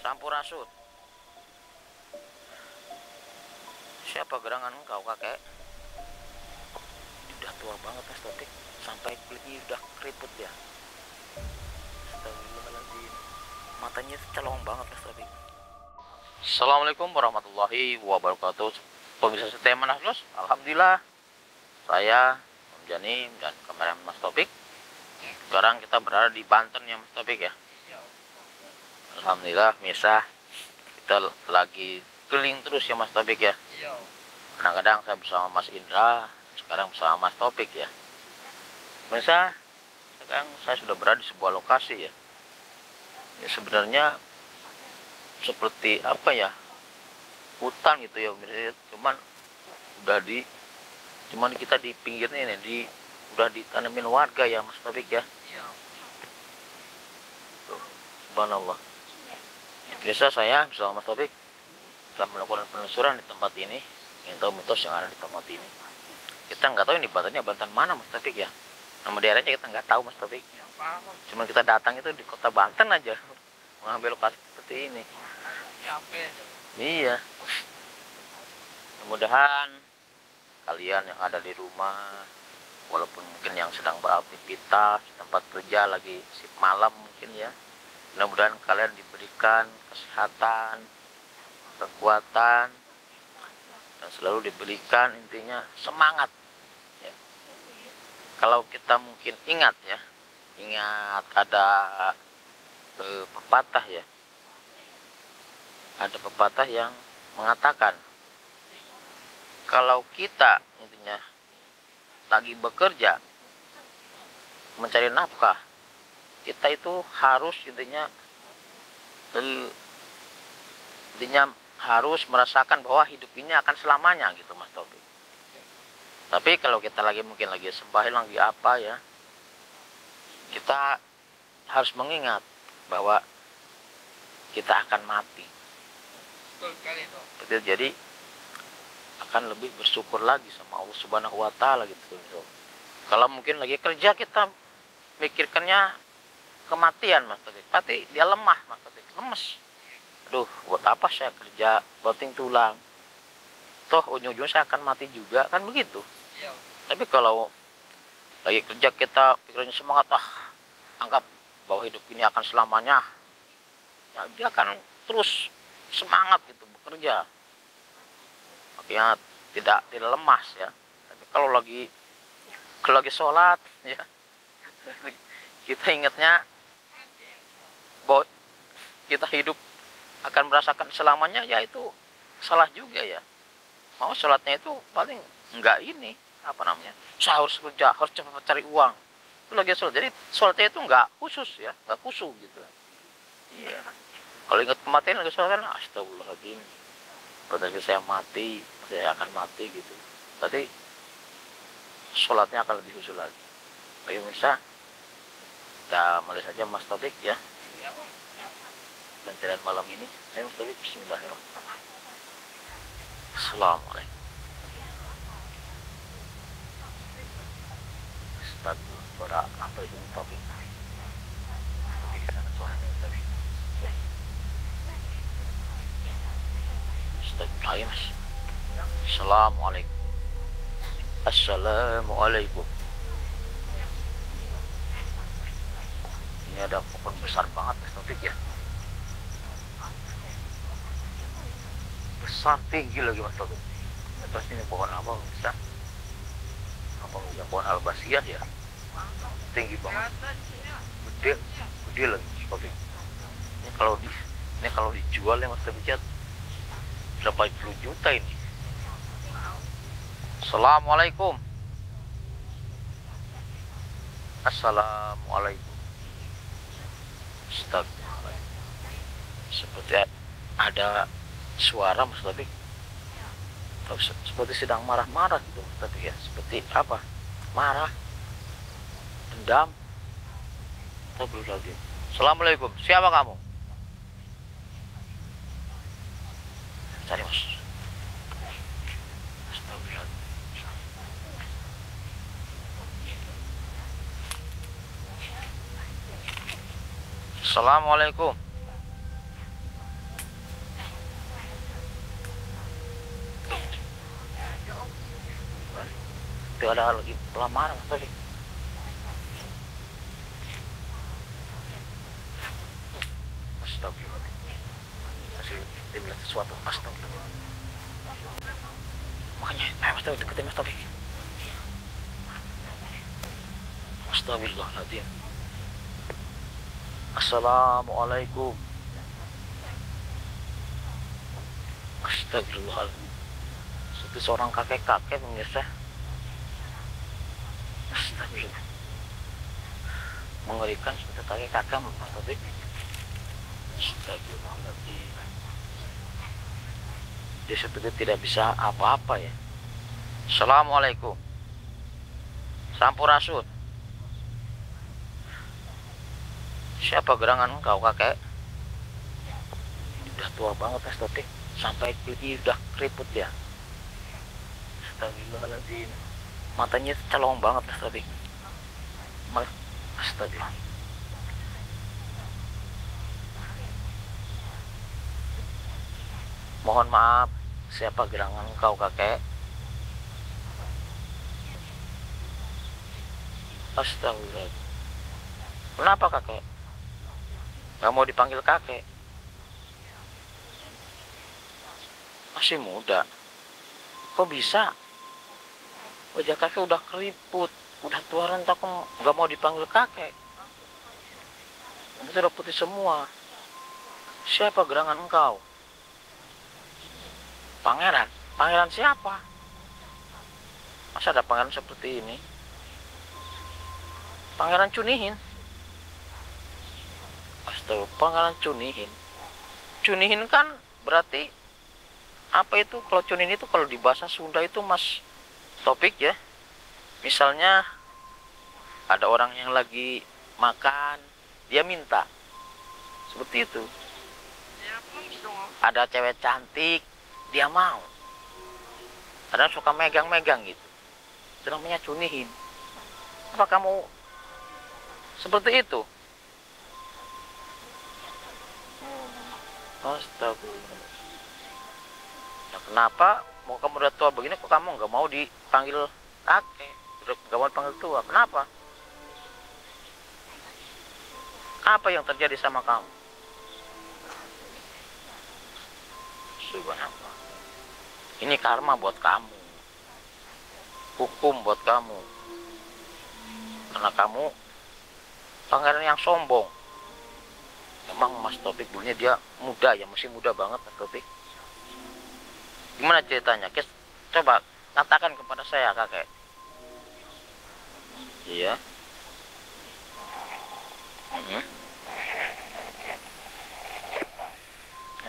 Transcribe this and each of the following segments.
Sampurasut. Siapa gerangan engkau, kakek? Udah tua banget Mas Topik, sampai kulitnya udah keriput ya. Astagfirullahaladzim, matanya celong banget Mas Topik. Assalamualaikum warahmatullahi wabarakatuh. Pemirsa setia Manaslos, alhamdulillah saya Om Janim dan kameramen Mas Topik. Sekarang kita berada di Banten ya Mas Topik ya. Alhamdulillah Misa, kita lagi keliling terus ya Mas Topik ya. Kadang-kadang saya bersama Mas Indra, sekarang bersama Mas Topik ya. Misa, sekarang saya sudah berada di sebuah lokasi ya. Ya sebenarnya seperti apa ya, hutan gitu ya, cuman kita di pinggirnya ini udah ditanamin warga ya Mas Topik ya. Tuh, subhanallah. Biasa saya bersama Mas Topik telah melakukan penelusuran di tempat ini, ingin tahu mitos yang ada di tempat ini. Kita nggak tahu ini Banten mana Mas Topik ya, nama daerahnya kita nggak tahu Mas Topik. Cuman kita datang itu di kota Banten aja, mengambil lokasi seperti ini. Iya. Mudah-mudahan kalian yang ada di rumah, walaupun mungkin yang sedang beraktivitas di tempat kerja lagi shift malam mungkin ya, mudah-mudahan kalian diberikan kesehatan, kekuatan, dan selalu diberikan intinya semangat ya. Kalau kita mungkin ingat ada pepatah ya, ada pepatah yang mengatakan kalau kita intinya lagi bekerja mencari nafkah, kita itu harus intinya harus merasakan bahwa hidup ini akan selamanya gitu Mas Taufik. Tapi kalau kita mungkin lagi sembahyang lagi apa ya, kita harus mengingat bahwa kita akan mati. Betul, jadi akan lebih bersyukur lagi sama Allah Subhanahu wa taala gitu. Kalau mungkin lagi kerja kita mikirkannya kematian Mas Taufik, pasti dia lemah Mas Taufik, lemes. Aduh, buat apa saya kerja banting tulang? Toh ujung-ujungnya saya akan mati juga, kan begitu. Tapi kalau lagi kerja kita pikirannya semangat, anggap bahwa hidup ini akan selamanya, ya dia akan terus semangat gitu bekerja, makanya tidak lemas ya. Tapi kalau lagi sholat ya, kita ingatnya bahwa kita hidup akan merasakan selamanya, ya itu salah juga ya. Mau sholatnya itu paling enggak ini apa namanya, saya harus kerja, harus cepat cari uang, itu lagi sholat. Jadi sholatnya itu enggak khusus ya, enggak khusyuk gitu. Iya. Kalau ingat kematian lagi sholat kan astagfirullahaladzim, berarti saya mati, saya akan mati gitu. Tapi sholatnya akan lebih khusyuk lagi. Baik pemirsa, kita mulai saja Mas Topik ya. Pencarian malam ini, saya Mas Topik, bismillahirrahmanirrahim. Assalamualaikum. Astagfirullah, apa itu Topik? Astagfirullah Mas. Assalamualaikum. Assalamualaikum. Ini ada pohon besar banget Mas Topik ya. Besar tinggi lagi Mas Topik. Terus ini pohon apa bisa? Apa ya, pohon albasian ya? Tinggi banget. Gede lagi Mas Topik. Ini kalau dijual ya Mas Topik, berapa puluh juta ini. Assalamualaikum. Assalamualaikum. Astagfirullah. Seperti ada suara Mas Topik, seperti sedang marah-marah gitu Mas Topik ya. Seperti apa? Marah, dendam. Astagfirullahaladzim. Assalamualaikum. Siapa kamu? Cari Mas. Assalamualaikum. seperti ada lagi lamaran tadi. Astagfirullah, masih dilihat sesuatu. Astagfirullah, makanya ayo Mas Taufik deketin Mas Taufik. Astagfirullahaladzim. Assalamualaikum. Astagfirullahaladzim. Seperti seorang kakek-kakek pemirsa. Astagfirullah, mengerikan seperti kakek-kakek Mas Taufik. Astagfirullahaladzim. Dia seperti tidak bisa apa-apa ya. Assalamualaikum. Sampurasun. Siapa gerangan engkau kakek? Udah tua banget Mas Taufik, sampai gigi udah keriput ya. Astagfirullahaladzim. Matanya celong banget Mas Taufik. Astagfirullah. Mohon maaf, siapa gerangan engkau kakek? Astagfirullah. Kenapa kakek? Gak mau dipanggil kakek? Masih muda. Kok bisa? Wajah kakek udah keriput, udah tua renta, kok gak mau dipanggil kakek? Itu udah putih semua. Siapa gerangan engkau? Pangeran? Pangeran siapa? Masa ada pangeran seperti ini? Pangeran Cunihin. Astaga, pangeran Cunihin. Cunihin kan berarti apa itu? Kalau Cunihin itu kalau di bahasa Sunda itu Mas Taufik ya. Misalnya ada orang yang lagi makan, dia minta. Seperti itu. Ada cewek cantik, dia mau. Kadang suka megang-megang gitu. Itu namanya Cunihin. Apa kamu seperti itu? Astagfirullah. Nah, kenapa mau kamu udah tua begini kok kamu nggak mau dipanggil kakek, nggak mau dipanggil tua? Kenapa? Apa yang terjadi sama kamu? Subhanallah. Ini karma buat kamu, hukum buat kamu, karena kamu pangeran yang sombong. Emang Mas Taufik dulunya dia muda ya, masih muda banget Mas Taufik. Gimana ceritanya? Coba katakan kepada saya kakek. Iya.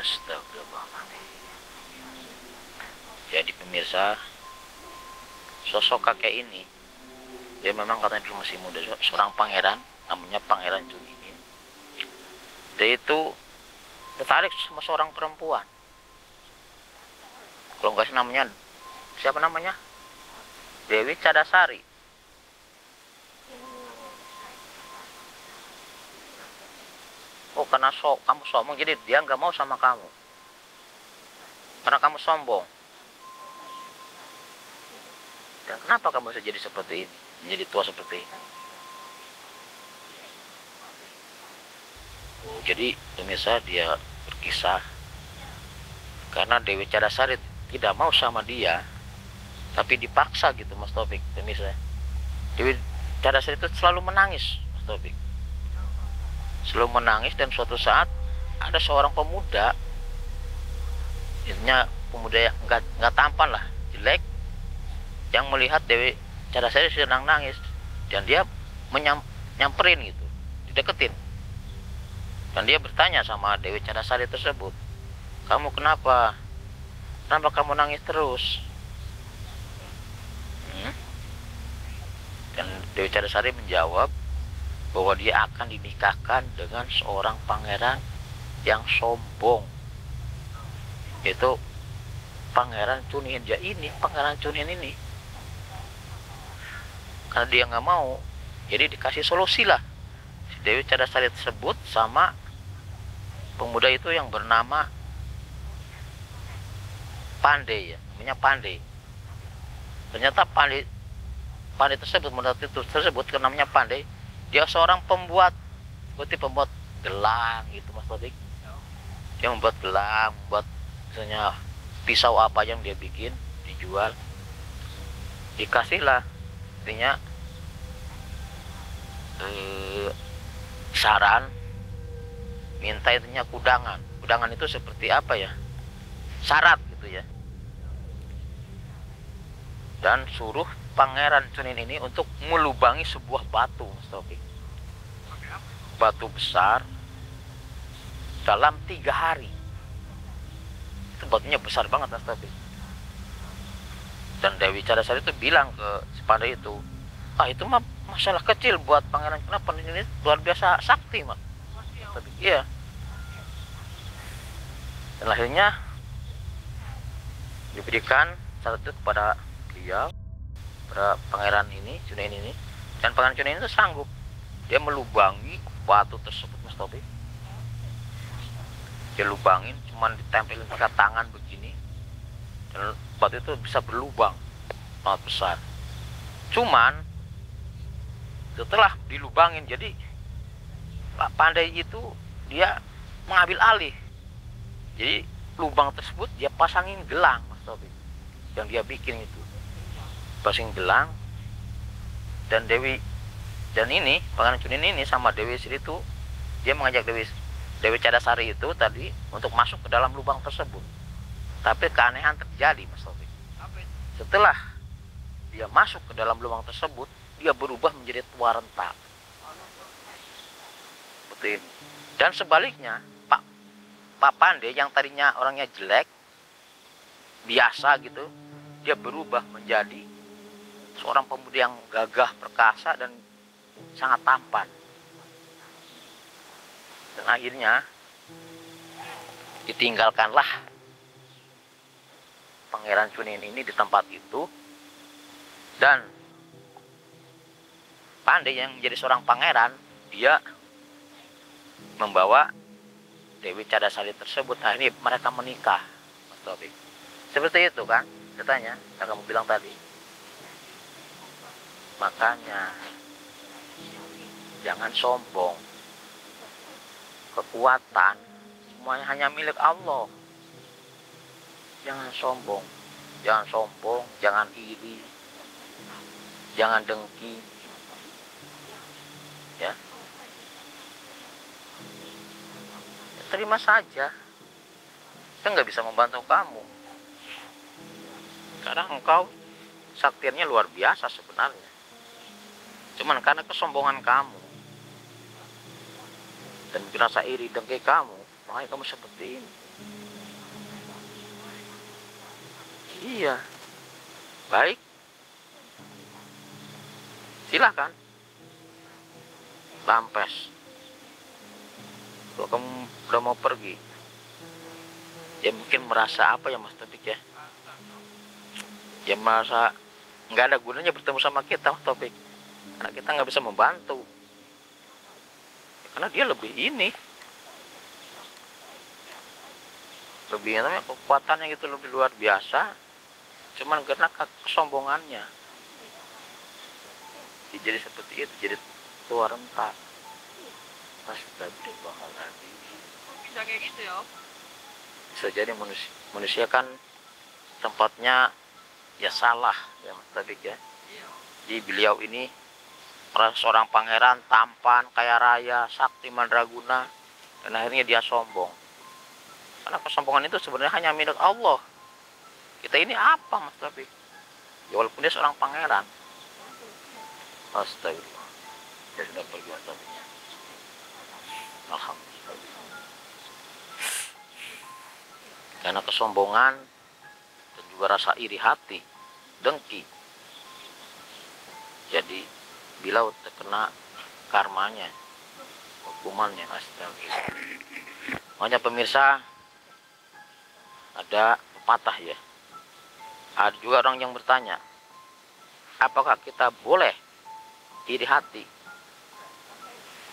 Astagfirullahaladzim. Jadi pemirsa, sosok kakek ini dia memang katanya dulu masih muda, seorang pangeran, namanya Pangeran Cunihin. Dia itu tertarik sama seorang perempuan. Kalau nggak namanya, siapa namanya? Dewi Cadasari. Oh, karena kamu sombong, jadi dia nggak mau sama kamu. Karena kamu sombong. Dan kenapa kamu bisa jadi seperti ini? Menjadi tua seperti ini? Jadi pemirsa, dia berkisah karena Dewi Cadasari tidak mau sama dia, tapi dipaksa gitu Mas Taufik. Pemirsa, Dewi Cadasari itu selalu menangis Mas Taufik, selalu menangis. Dan suatu saat ada seorang pemuda, intinya pemuda yang nggak tampan lah, jelek, yang melihat Dewi Cadasari sedang nangis, dan dia nyamperin gitu, dideketin. Dan dia bertanya sama Dewi Cadasari tersebut, kamu kenapa? Kenapa kamu nangis terus? Dan Dewi Cadasari menjawab bahwa dia akan dinikahkan dengan seorang pangeran yang sombong, yaitu Pangeran Cunihin. Ya ini Pangeran Cunihin ini, karena dia nggak mau, jadi dikasih solusi lah si Dewi Cadasari tersebut sama pemuda itu yang bernama Pandey ya, namanya Pandey. Ternyata Pandey pandai tersebut, menurut itu tersebut namanya pandai, dia seorang pembuat, berarti pembuat gelang gitu Mas Taufik. Dia membuat gelang, membuat misalnya pisau apa yang dia bikin, dijual, dikasihlah artinya saran, minta itunya kudangan. Kudangan itu seperti apa ya, syarat gitu ya, dan suruh Pangeran Chunin ini untuk melubangi sebuah batu Mas Taufik, batu besar dalam 3 hari. Itu batunya besar banget Mas Taufik. Dan Dewi Cadasari itu bilang ke si pandai itu, ah itu mah masalah kecil buat Pangeran, kenapa ini luar biasa sakti Mas. Tapi iya. Dan akhirnya diberikan syarat itu kepada beliau, pada Pangeran ini, Chunin ini, dan Pangeran Chunin itu sanggup. Dia melubangi batu tersebut Mas Taufik. Dia lubangin, cuman ditempelin pakai tangan begini, dan batu itu bisa berlubang sangat besar. Cuman setelah dilubangin, jadi Pak Pandai itu dia mengambil alih. Jadi lubang tersebut dia pasangin gelang Mas Taufik, yang dia bikin itu, pasangin gelang. Dan ini Pangeran Chunin ini sama Dewi Sri itu, dia mengajak Dewi Cadasari itu tadi untuk masuk ke dalam lubang tersebut. Tapi keanehan terjadi Mas Taufik. Setelah dia masuk ke dalam lubang tersebut, dia berubah menjadi tua renta. Seperti ini. Dan sebaliknya, Pak Pandai yang tadinya orangnya jelek, biasa gitu, dia berubah menjadi seorang pemuda yang gagah, perkasa, dan sangat tampan. Dan akhirnya ditinggalkanlah Pangeran Chunin ini di tempat itu, dan Pandai yang menjadi seorang pangeran, dia membawa Dewi Cadasari tersebut. Akhirnya mereka menikah Mas Taufik. Seperti itu kan ceritanya yang kamu bilang tadi. Makanya jangan sombong. Kekuatan semuanya hanya milik Allah. Jangan sombong, jangan iri, jangan dengki, ya. Terima saja. Kita nggak bisa membantu kamu. Karena engkau saktiannya luar biasa sebenarnya. Cuman karena kesombongan kamu dan rasa iri dengki kamu, makanya kamu seperti ini. Iya, baik, silahkan lampes. Kalau kamu udah mau pergi, ya mungkin merasa apa ya Mas Taufik ya, ya merasa nggak ada gunanya bertemu sama kita Mas Taufik, karena kita nggak bisa membantu, karena dia lebih namanya kekuatannya gitu lebih luar biasa. Cuman karena kesombongannya jadi seperti itu, jadi tua renta. Astagfirullahaladzim. Bisa kayak gitu ya? Bisa jadi manusia kan tempatnya ya salah ya Mas Taufik ya. Jadi beliau ini seorang pangeran tampan, kaya raya, sakti mandraguna, dan akhirnya dia sombong. Karena kesombongan itu sebenarnya hanya milik Allah. Kita ini apa Mas Taufik? Ya walaupun dia seorang pangeran. Astagfirullah. Dia sudah pergi Mas Taufik. Alhamdulillah. Karena kesombongan dan juga rasa iri hati, dengki, jadi beliau terkena karmanya, hukumannya. Astagfirullah. Makanya pemirsa, ada pepatah ya. Ada juga orang yang bertanya, apakah kita boleh iri hati?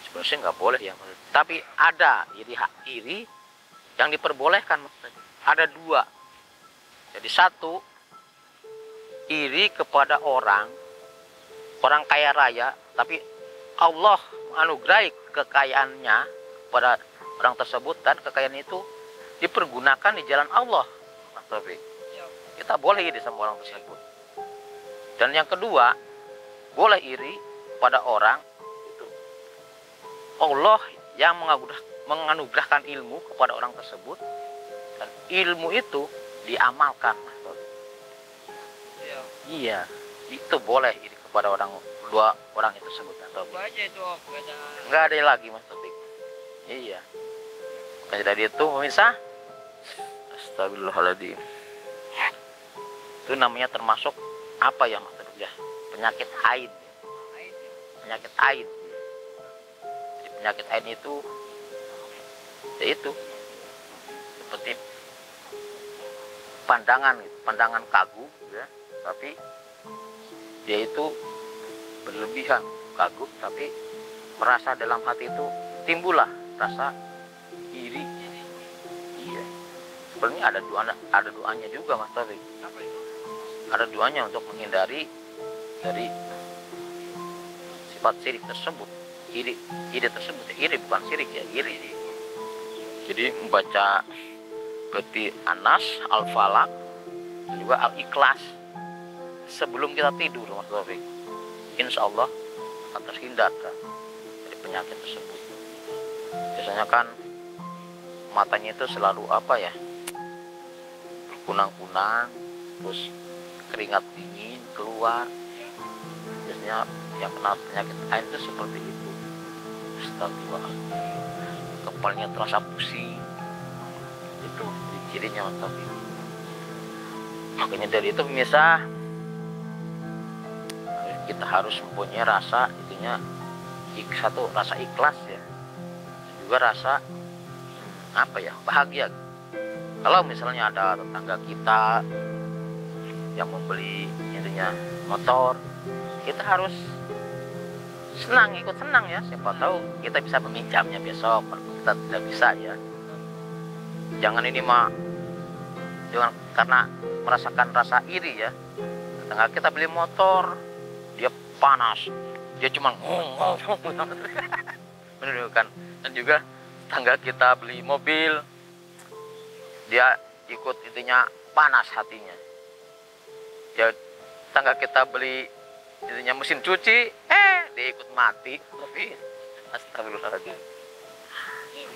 Sebenarnya nggak boleh ya, tapi ada iri yang diperbolehkan. Ada dua. Jadi satu, iri kepada orang orang kaya raya, tapi Allah menganugerahi kekayaannya pada orang tersebut, dan kekayaan itu dipergunakan di jalan Allah, Mas Taufik. Ya. Kita boleh iri sama orang tersebut. Dan yang kedua, boleh iri pada orang itu Allah yang menganugerahkan ilmu kepada orang tersebut, dan ilmu itu diamalkan, Mas Taufik. Ya. Iya, itu boleh iri kepada dua orang itu tersebut, Mas Taufik. Apa aja itu Om? Nggak ada lagi, Mas Taufik. Iya. Makanya dari itu pemirsa, astagfirullahaladzim, itu namanya termasuk apa ya, Mas Taufik ya? Penyakit haid. Penyakit haid. Jadi penyakit haid itu ya itu seperti pandangan kagum ya, tapi dia itu berlebihan kagum, tapi merasa dalam hati itu timbullah rasa iri. Iya. Sebenarnya ada doanya juga, Mas Taufik. Apa itu? Ada doanya untuk menghindari dari sifat syirik tersebut. Iri tersebut. Iri bukan syirik ya, iri. Jadi membaca seperti Anas, Al-Falaq, juga Al-Ikhlas sebelum kita tidur, Mas Taufik. Insya Allah akan terhindar dari penyakit tersebut. Biasanya kan matanya itu selalu apa ya, kunang-kunang, terus keringat dingin keluar. Biasanya yang kena penyakit air itu seperti itu. Astagfirullahaladzim. Kepalanya terasa pusing. Itu cirinya, Mas Taufik. Makanya dari itu pemirsa, kita harus mempunyai rasa itunya, satu rasa ikhlas ya, juga rasa apa ya, bahagia. Kalau misalnya ada tetangga kita yang membeli itunya motor, kita harus senang, ikut senang ya. Siapa tahu kita bisa meminjamnya besok kalau kita tidak bisa ya. Jangan ini mah jangan karena merasakan rasa iri ya. Tetangga kita beli motor, dia panas, dia cuma menunjukkan. Dan juga tetangga kita beli mobil, dia ikut itunya panas hatinya. Ya, tetangga kita beli itunya mesin cuci, dia ikut mati. Tapi astagfirullahaladzim.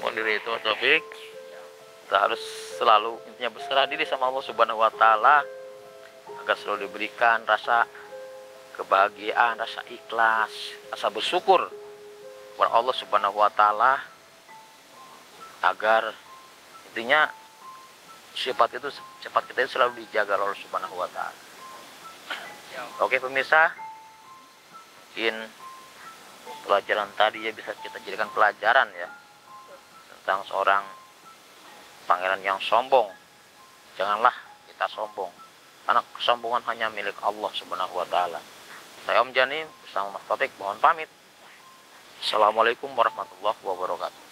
Mohon diri itu, Taufik. Kita harus selalu intinya berserah diri sama Allah Subhanahu wa Ta'ala, agar selalu diberikan rasa kebahagiaan, rasa ikhlas, rasa bersyukur kepada Allah Subhanahu wa Ta'ala, agar intinya sifat kita itu selalu dijaga oleh Allah Subhanahu wa Ta'ala. Oke pemirsa, mungkin pelajaran tadi ya bisa kita jadikan pelajaran ya, tentang seorang pangeran yang sombong. Janganlah kita sombong, karena kesombongan hanya milik Allah Subhanahu wa Ta'ala. Saya Om Jani bersama Mas Taufik mohon pamit. Assalamualaikum warahmatullahi wabarakatuh.